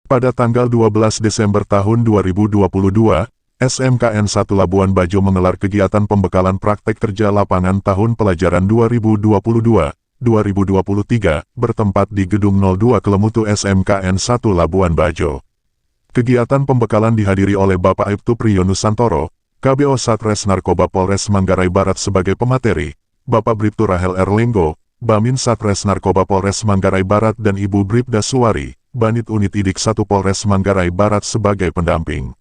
Pada tanggal 12 Desember tahun 2022, SMKN 1 Labuan Bajo menggelar kegiatan pembekalan praktek kerja lapangan tahun pelajaran 2022-2023 bertempat di Gedung 02 Kelemutu SMKN 1 Labuan Bajo. Kegiatan pembekalan dihadiri oleh Bapak Aibtu Priyonusantoro, KBO Satres Narkoba Polres Manggarai Barat sebagai pemateri, Bapak Bribtu Rahel Erlenggo, Bamin Satres Narkoba Polres Manggarai Barat dan Ibu Bribda Suwari, Banit Unit Idik 1 Polres Manggarai Barat sebagai pendamping.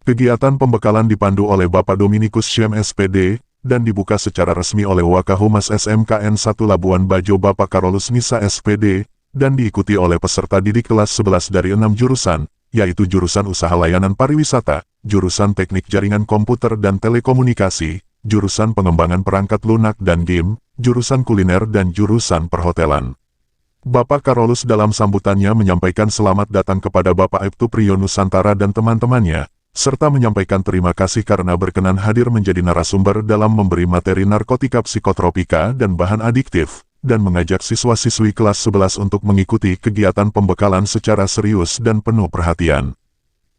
Kegiatan pembekalan dipandu oleh Bapak Dominikus Syem SPD, dan dibuka secara resmi oleh Wakahumas SMKN 1 Labuan Bajo Bapak Karolus Nisa SPD, dan diikuti oleh peserta didik kelas 11 dari 6 jurusan, yaitu jurusan Usaha Layanan Pariwisata, jurusan Teknik Jaringan Komputer dan Telekomunikasi, jurusan Pengembangan Perangkat Lunak dan Game, jurusan Kuliner dan jurusan Perhotelan. Bapak Karolus dalam sambutannya menyampaikan selamat datang kepada Bapak Aibtu Priyonusantara dan teman-temannya, serta menyampaikan terima kasih karena berkenan hadir menjadi narasumber dalam memberi materi narkotika psikotropika dan bahan adiktif, dan mengajak siswa-siswi kelas 11 untuk mengikuti kegiatan pembekalan secara serius dan penuh perhatian.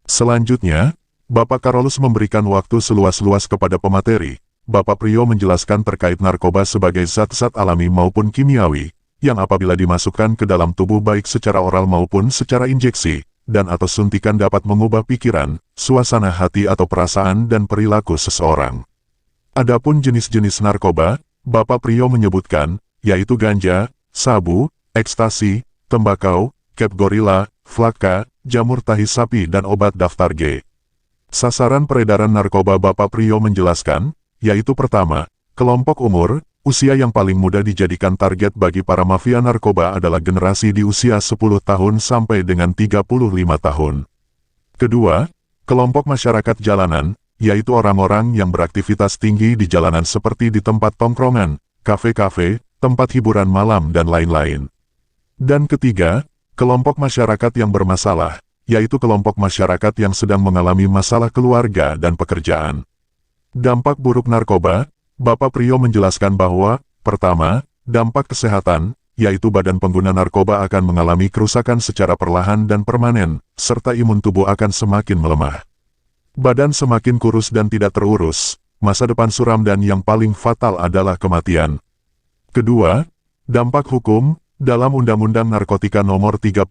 Selanjutnya, Bapak Karolus memberikan waktu seluas-luas kepada pemateri. Bapak Priyo menjelaskan terkait narkoba sebagai zat-zat alami maupun kimiawi, yang apabila dimasukkan ke dalam tubuh baik secara oral maupun secara injeksi, dan atau suntikan dapat mengubah pikiran, suasana hati atau perasaan dan perilaku seseorang. Adapun jenis-jenis narkoba, Bapak Priyo menyebutkan, yaitu ganja, sabu, ekstasi, tembakau, cap gorila, flaka, jamur tahi sapi dan obat daftar G. Sasaran peredaran narkoba Bapak Priyo menjelaskan, yaitu pertama, kelompok umur, usia yang paling muda dijadikan target bagi para mafia narkoba adalah generasi di usia 10 tahun sampai dengan 35 tahun. Kedua, kelompok masyarakat jalanan, yaitu orang-orang yang beraktivitas tinggi di jalanan seperti di tempat tongkrongan, kafe-kafe, tempat hiburan malam dan lain-lain. Dan ketiga, kelompok masyarakat yang bermasalah, yaitu kelompok masyarakat yang sedang mengalami masalah keluarga dan pekerjaan. Dampak buruk narkoba, Bapak Priyo menjelaskan bahwa, pertama, dampak kesehatan, yaitu badan pengguna narkoba akan mengalami kerusakan secara perlahan dan permanen, serta imun tubuh akan semakin melemah. Badan semakin kurus dan tidak terurus, masa depan suram dan yang paling fatal adalah kematian. Kedua, dampak hukum, dalam Undang-Undang Narkotika Nomor 35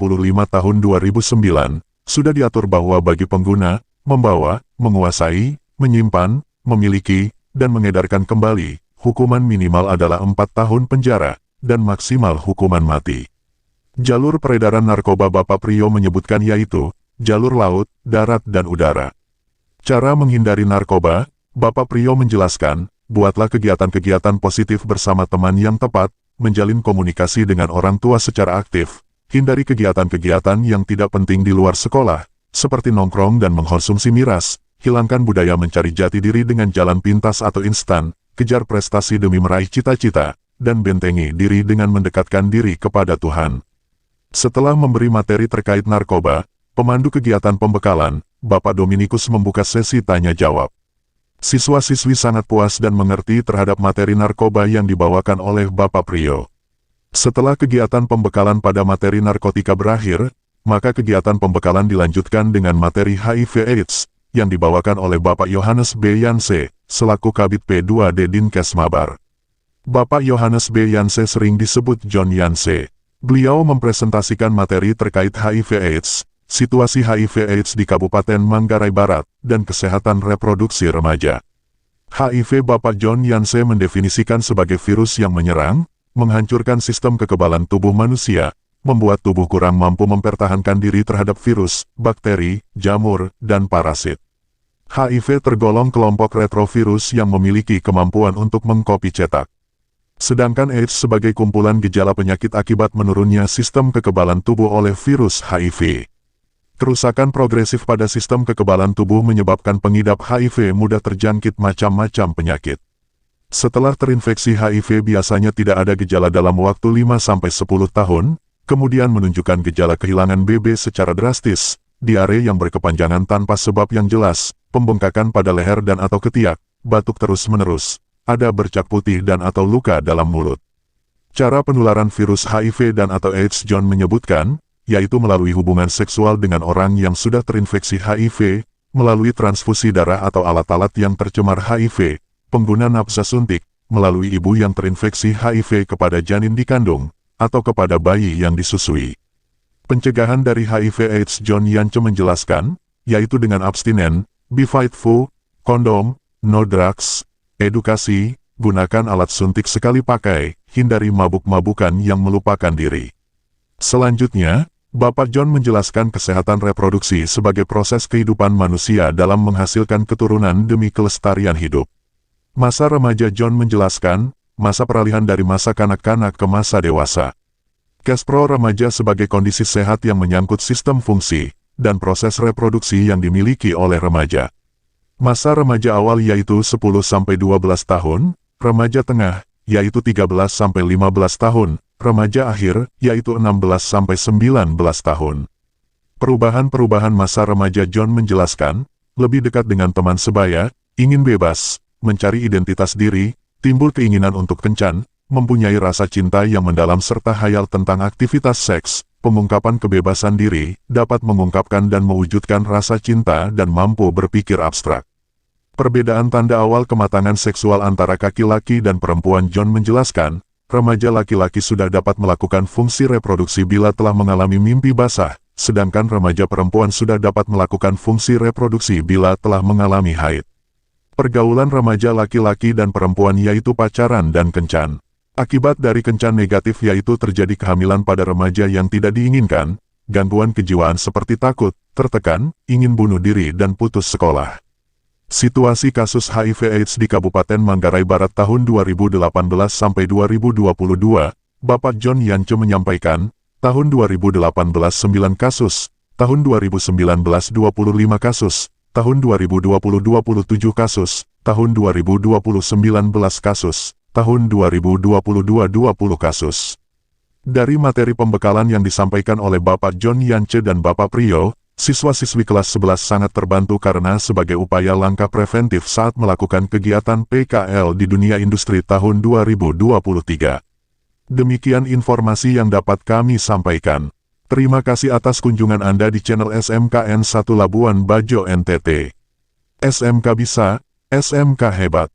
Tahun 2009, sudah diatur bahwa bagi pengguna, membawa, menguasai, menyimpan, memiliki, dan mengedarkan kembali, hukuman minimal adalah 4 tahun penjara, dan maksimal hukuman mati. Jalur peredaran narkoba Bapak Priyo menyebutkan yaitu, jalur laut, darat dan udara. Cara menghindari narkoba, Bapak Priyo menjelaskan, buatlah kegiatan-kegiatan positif bersama teman yang tepat, menjalin komunikasi dengan orang tua secara aktif, hindari kegiatan-kegiatan yang tidak penting di luar sekolah, seperti nongkrong dan mengkonsumsi miras. Hilangkan budaya mencari jati diri dengan jalan pintas atau instan, kejar prestasi demi meraih cita-cita, dan bentengi diri dengan mendekatkan diri kepada Tuhan. Setelah memberi materi terkait narkoba, pemandu kegiatan pembekalan, Bapak Dominikus membuka sesi tanya-jawab. Siswa-siswi sangat puas dan mengerti terhadap materi narkoba yang dibawakan oleh Bapak Priyo. Setelah kegiatan pembekalan pada materi narkotika berakhir, maka kegiatan pembekalan dilanjutkan dengan materi HIV/AIDS, yang dibawakan oleh Bapak Yohanes B. Yanse, selaku Kabid P2D Dinkes Mabar. Bapak Yohanes B. Yanse sering disebut John Yanse. Beliau mempresentasikan materi terkait HIV/AIDS, situasi HIV/AIDS di Kabupaten Manggarai Barat, dan kesehatan reproduksi remaja. HIV Bapak John Yanse mendefinisikan sebagai virus yang menyerang, menghancurkan sistem kekebalan tubuh manusia, membuat tubuh kurang mampu mempertahankan diri terhadap virus, bakteri, jamur, dan parasit. HIV tergolong kelompok retrovirus yang memiliki kemampuan untuk mengkopi cetak. Sedangkan AIDS sebagai kumpulan gejala penyakit akibat menurunnya sistem kekebalan tubuh oleh virus HIV. Kerusakan progresif pada sistem kekebalan tubuh menyebabkan pengidap HIV mudah terjangkit macam-macam penyakit. Setelah terinfeksi HIV biasanya tidak ada gejala dalam waktu 5-10 tahun, kemudian menunjukkan gejala kehilangan BB secara drastis, diare yang berkepanjangan tanpa sebab yang jelas, pembengkakan pada leher dan atau ketiak, batuk terus-menerus, ada bercak putih dan atau luka dalam mulut. Cara penularan virus HIV dan atau AIDS John menyebutkan, yaitu melalui hubungan seksual dengan orang yang sudah terinfeksi HIV, melalui transfusi darah atau alat-alat yang tercemar HIV, pengguna nafsa suntik, melalui ibu yang terinfeksi HIV kepada janin dikandung, atau kepada bayi yang disusui. Pencegahan dari HIV/AIDS John Yance menjelaskan, yaitu dengan abstinen, be faithful, kondom, no drugs, edukasi, gunakan alat suntik sekali pakai, hindari mabuk-mabukan yang melupakan diri. Selanjutnya, Bapak John menjelaskan kesehatan reproduksi sebagai proses kehidupan manusia dalam menghasilkan keturunan demi kelestarian hidup. Masa remaja John menjelaskan, masa peralihan dari masa kanak-kanak ke masa dewasa. Kespro remaja sebagai kondisi sehat yang menyangkut sistem fungsi dan proses reproduksi yang dimiliki oleh remaja. Masa remaja awal yaitu 10-12 tahun, remaja tengah yaitu 13-15 tahun, remaja akhir yaitu 16-19 tahun. Perubahan-perubahan masa remaja John menjelaskan, lebih dekat dengan teman sebaya, ingin bebas, mencari identitas diri, timbul keinginan untuk kencan, mempunyai rasa cinta yang mendalam serta hayal tentang aktivitas seks, pengungkapan kebebasan diri, dapat mengungkapkan dan mewujudkan rasa cinta dan mampu berpikir abstrak. Perbedaan tanda awal kematangan seksual antara laki-laki dan perempuan John menjelaskan, remaja laki-laki sudah dapat melakukan fungsi reproduksi bila telah mengalami mimpi basah, sedangkan remaja perempuan sudah dapat melakukan fungsi reproduksi bila telah mengalami haid. Pergaulan remaja laki-laki dan perempuan yaitu pacaran dan kencan. Akibat dari kencan negatif yaitu terjadi kehamilan pada remaja yang tidak diinginkan, gangguan kejiwaan seperti takut, tertekan, ingin bunuh diri dan putus sekolah. Situasi kasus HIV/AIDS di Kabupaten Manggarai Barat tahun 2018-2022, Bapak John Yance menyampaikan, tahun 2018 9 kasus, tahun 2019 25 kasus, tahun 2020 27 kasus, tahun 2020 19 kasus, tahun 2022 20 kasus. Dari materi pembekalan yang disampaikan oleh Bapak John Yance dan Bapak Priyo, siswa-siswi kelas 11 sangat terbantu karena sebagai upaya langkah preventif saat melakukan kegiatan PKL di dunia industri tahun 2023. Demikian informasi yang dapat kami sampaikan. Terima kasih atas kunjungan Anda di channel SMKN 1 Labuan Bajo NTT. SMK bisa, SMK hebat.